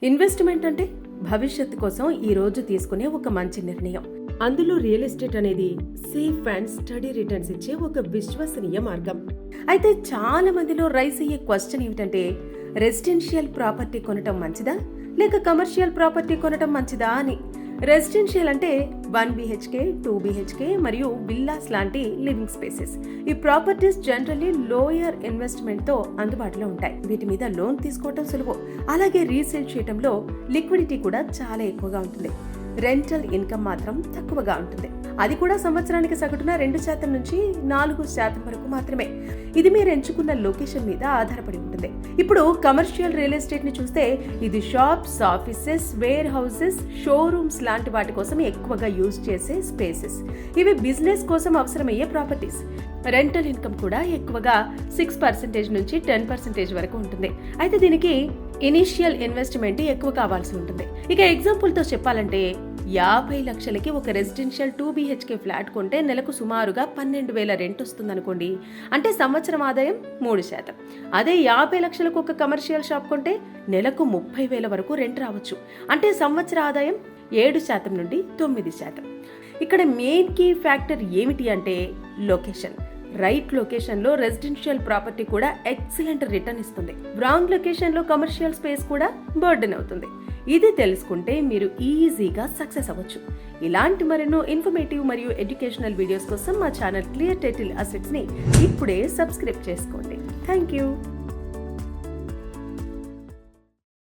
Investment అంటే భవిష్యత్తు కోసం ఈ రోజు తీసుకునే ఒక మంచి నిర్ణయం. అందులో రియల్ ఎస్టేట్ అనేది సేఫ్ అండ్ స్టడీ రిటర్న్స్ ఇచ్చే ఒక విశ్వసనీయ మార్గం. అయితే చాలా మందిలో రైజ్ అయ్యే క్వశ్చన్ ఏమిటంటే, రెసిడెన్షియల్ ప్రాపర్టీ కొనటం మంచిదా లేక కమర్షియల్ ప్రాపర్టీ కొనటం మంచిదా అని. రెసిడెన్షియల్ అంటే 1 BHK, 2 BHK మరియు విల్లాస్ లాంటి లివింగ్ స్పేసెస్. ఈ ప్రాపర్టీస్ జనరల్లీ లోయర్ ఇన్వెస్ట్మెంట్ తో అందుబాటులో ఉంటాయి. వీటి మీద లోన్ తీసుకోవటం సులువు. అలాగే రీసేల్ చేయటంలో లిక్విడిటీ కూడా చాలా ఎక్కువగా ఉంటుంది. రెంటల్ ఇన్కమ్ మాత్రం తక్కువగా ఉంటుంది. అది కూడా సంవత్సరానికి సగటున 2% నుంచి 4% వరకు మాత్రమే. ఇది మీరు ఎంచుకున్న లొకేషన్ మీద ఆధారపడి ఉంటుంది. ఇప్పుడు కమర్షియల్ రియల్ ఎస్టేట్ ని చూస్తే ఇది shops, offices, warehouses, showrooms లాంటి వాటి కోసం ఎక్కువగా యూజ్ చేసే స్పేసెస్. ఇవి బిజినెస్ కోసం అవసరమయ్యే ప్రాపర్టీస్. రెంటల్ ఇన్కమ్ కూడా ఎక్కువగా 6% నుంచి 10% వరకు ఉంటుంది. అయితే దీనికి ఇనిషియల్ ఇన్వెస్ట్మెంట్ ఎక్కువ కావాల్సి ఉంటుంది. ఇక ఎగ్జాంపుల్ తో చెప్పాలంటే 50 లక్షలకి ఒక రెసిడెన్షియల్ 2 BHK ఫ్లాట్ కొంటే నెలకు సుమారుగా 12,000 రెంట్ వస్తుంది అనుకోండి. అంటే సంవత్సరం ఆదాయం 3%. అదే 50 లక్షలకు ఒక కమర్షియల్ షాప్ కొంటే నెలకు 30,000 వరకు రెంట్ రావచ్చు. అంటే సంవత్సర ఆదాయం 7% నుండి 9%. ఇక్కడ మెయిన్ కీ ఫ్యాక్టర్ ఏమిటి అంటే లొకేషన్. రైట్ లొకేషన్ లో రెసిడెన్షియల్ ప్రాపర్టీ కూడా ఎక్సలెంట్ రిటర్న్ ఇస్తుంది. రాంగ్ లొకేషన్ లో కమర్షియల్ స్పేస్ కూడా బర్డెన్ అవుతుంది. ఇది తెలుసుకుంటే మీరు ఈజీగా సక్సెస్ అవ్వచ్చు. ఇలాంటి మరెన్నో ఇన్ఫర్మేటివ్ మరియు ఎడ్యుకేషనల్ వీడియోస్ కోసం మా ఛానల్ క్లియర్ టైటిల్ అసెట్స్ ని ఇప్పుడే సబ్స్క్రైబ్ చేసుకోండి. Thank you.